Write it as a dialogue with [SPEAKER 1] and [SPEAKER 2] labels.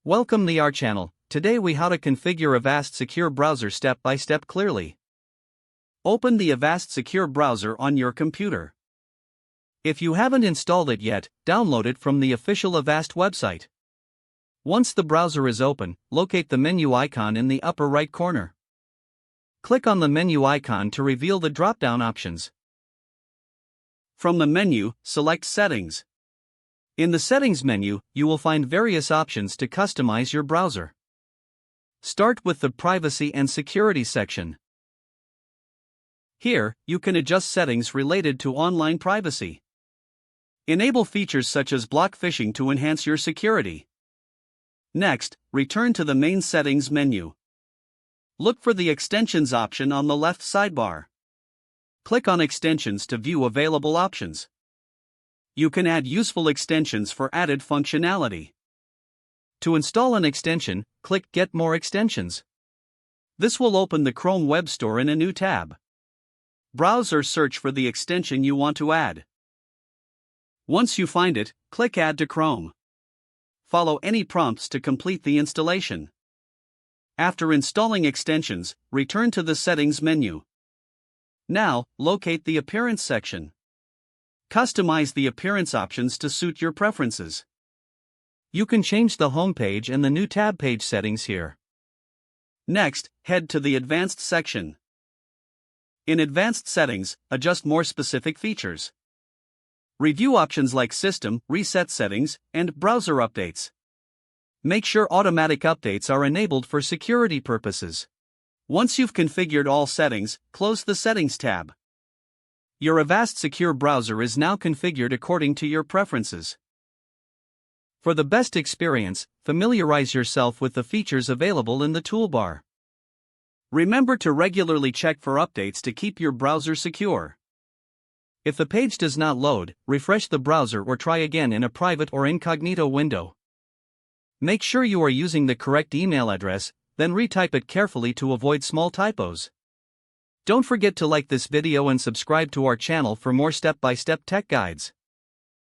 [SPEAKER 1] Welcome to our channel. Today we how to configure Avast secure browser step by step clearly. Open the Avast secure browser on your computer. If you haven't installed it yet, download it from the official Avast website. Once the browser is open, locate the menu icon in the upper right corner. Click on the menu icon to reveal the drop-down options. From the menu, select Settings. In the Settings menu, you will find various options to customize your browser. Start with the Privacy and Security section. Here, you can adjust settings related to online privacy. Enable features such as block phishing to enhance your security. Next, return to the main Settings menu. Look for the Extensions option on the left sidebar. Click on Extensions to view available options. You can add useful extensions for added functionality. To install an extension, click Get More Extensions. This will open the Chrome Web Store in a new tab. Browse or search for the extension you want to add. Once you find it, click Add to Chrome. Follow any prompts to complete the installation. After installing extensions, return to the Settings menu. Now, locate the Appearance section. Customize the appearance options to suit your preferences. You can change the home page and the new tab page settings here. Next, head to the Advanced section. In Advanced Settings, adjust more specific features. Review options like System, Reset Settings, and Browser Updates. Make sure automatic updates are enabled for security purposes. Once you've configured all settings, close the Settings tab. Your Avast secure browser is now configured according to your preferences. For the best experience, familiarize yourself with the features available in the toolbar. Remember to regularly check for updates to keep your browser secure. If the page does not load, refresh the browser or try again in a private or incognito window. Make sure you are using the correct email address, then retype it carefully to avoid small typos. Don't forget to like this video and subscribe to our channel for more step-by-step tech guides.